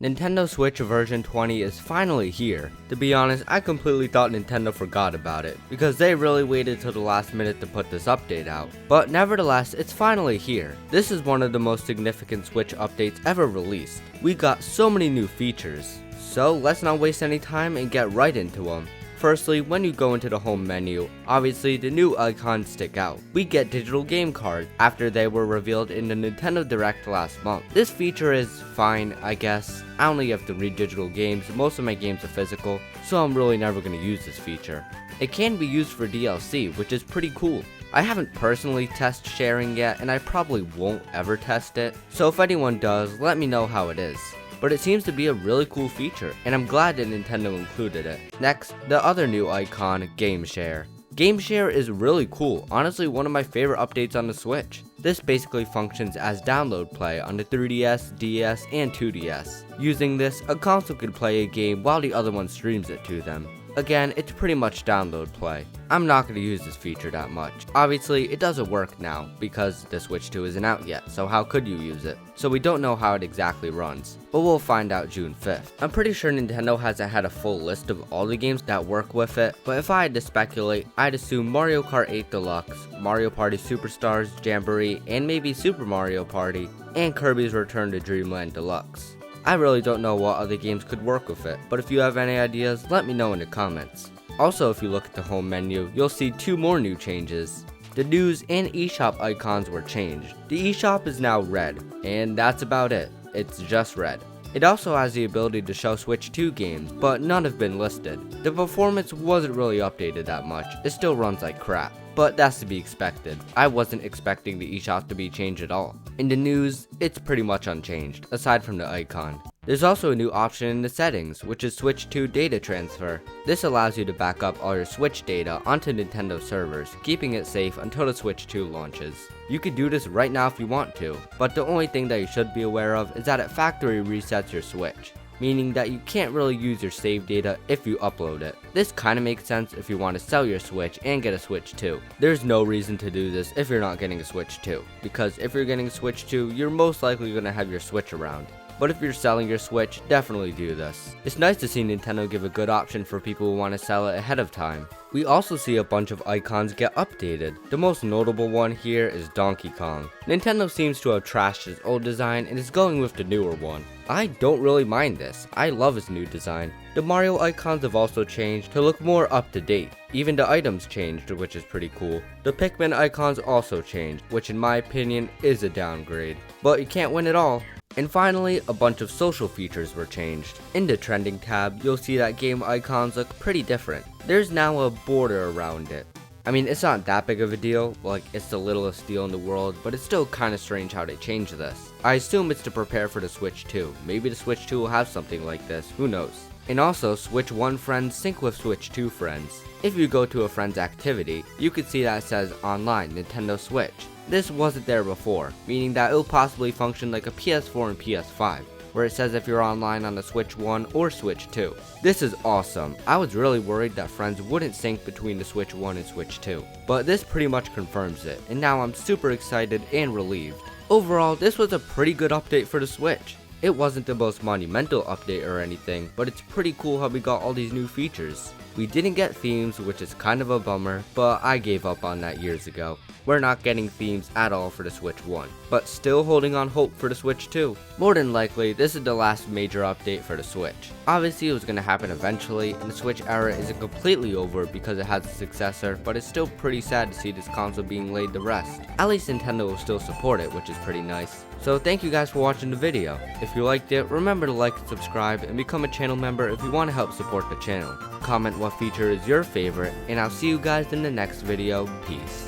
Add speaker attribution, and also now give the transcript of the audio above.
Speaker 1: Nintendo Switch version 20 is finally here. To be honest, I completely thought Nintendo forgot about it, because they really waited till the last minute to put this update out. But nevertheless, it's finally here. This is one of the most significant Switch updates ever released. We got so many new features. So let's not waste any time and get right into them. Firstly, when you go into the home menu, obviously the new icons stick out. We get digital game cards after they were revealed in the Nintendo Direct last month. This feature is fine, I guess. I only have to read digital games, most of my games are physical, so I'm really never going to use this feature. It can be used for DLC, which is pretty cool. I haven't personally tested sharing yet, and I probably won't ever test it, so if anyone does, let me know how it is. But it seems to be a really cool feature, and I'm glad that Nintendo included it. Next, the other new icon, Game Share. Game Share is really cool, honestly one of my favorite updates on the Switch. This basically functions as download play on the 3DS, DS, and 2DS. Using this, a console can play a game while the other one streams it to them. Again, it's pretty much download play. I'm not going to use this feature that much. Obviously, it doesn't work now, because the Switch 2 isn't out yet, so how could you use it? So we don't know how it exactly runs, but we'll find out June 5th. I'm pretty sure Nintendo hasn't had a full list of all the games that work with it, but if I had to speculate, I'd assume Mario Kart 8 Deluxe, Mario Party Superstars, Jamboree, and maybe Super Mario Party, and Kirby's Return to Dreamland Deluxe. I really don't know what other games could work with it, but if you have any ideas, let me know in the comments. Also, if you look at the home menu, you'll see two more new changes. The news and eShop icons were changed. The eShop is now red, and that's about it. It's just red. It also has the ability to show Switch 2 games, but none have been listed. The performance wasn't really updated that much, it still runs like crap. But that's to be expected. I wasn't expecting the eShop to be changed at all. In the news, it's pretty much unchanged, aside from the icon. There's also a new option in the settings, which is Switch 2 data transfer. This allows you to back up all your Switch data onto Nintendo servers, keeping it safe until the Switch 2 launches. You can do this right now if you want to, but the only thing that you should be aware of is that it factory resets your Switch, meaning that you can't really use your save data if you upload it. This kinda makes sense if you want to sell your Switch and get a Switch 2. There's no reason to do this if you're not getting a Switch 2, because if you're getting a Switch 2, you're most likely gonna have your Switch around. But if you're selling your Switch, definitely do this. It's nice to see Nintendo give a good option for people who want to sell it ahead of time. We also see a bunch of icons get updated. The most notable one here is Donkey Kong. Nintendo seems to have trashed his old design and is going with the newer one. I don't really mind this. I love his new design. The Mario icons have also changed to look more up to date. Even the items changed, which is pretty cool. The Pikmin icons also changed, which in my opinion is a downgrade. But you can't win it all. And finally, a bunch of social features were changed. In the trending tab, you'll see that game icons look pretty different. There's now a border around it. I mean, it's not that big of a deal, like it's the littlest deal in the world, but it's still kinda strange how they changed this. I assume it's to prepare for the Switch 2. Maybe the Switch 2 will have something like this, who knows. And also, Switch 1 friends sync with Switch 2 friends. If you go to a friend's activity, you can see that it says Online Nintendo Switch. This wasn't there before, meaning that it will possibly function like a PS4 and PS5, where it says if you're online on the Switch 1 or Switch 2. This is awesome. I was really worried that friends wouldn't sync between the Switch 1 and Switch 2, but this pretty much confirms it, and now I'm super excited and relieved. Overall, this was a pretty good update for the Switch. It wasn't the most monumental update or anything, but it's pretty cool how we got all these new features. We didn't get themes, which is kind of a bummer, but I gave up on that years ago. We're not getting themes at all for the Switch 1, but still holding on hope for the Switch 2. More than likely, this is the last major update for the Switch. Obviously it was going to happen eventually, and the Switch era isn't completely over because it has a successor, but it's still pretty sad to see this console being laid to rest. At least Nintendo will still support it, which is pretty nice. So thank you guys for watching the video. If you liked it, remember to like and subscribe, and become a channel member if you want to help support the channel. Comment what feature is your favorite, and I'll see you guys in the next video. Peace.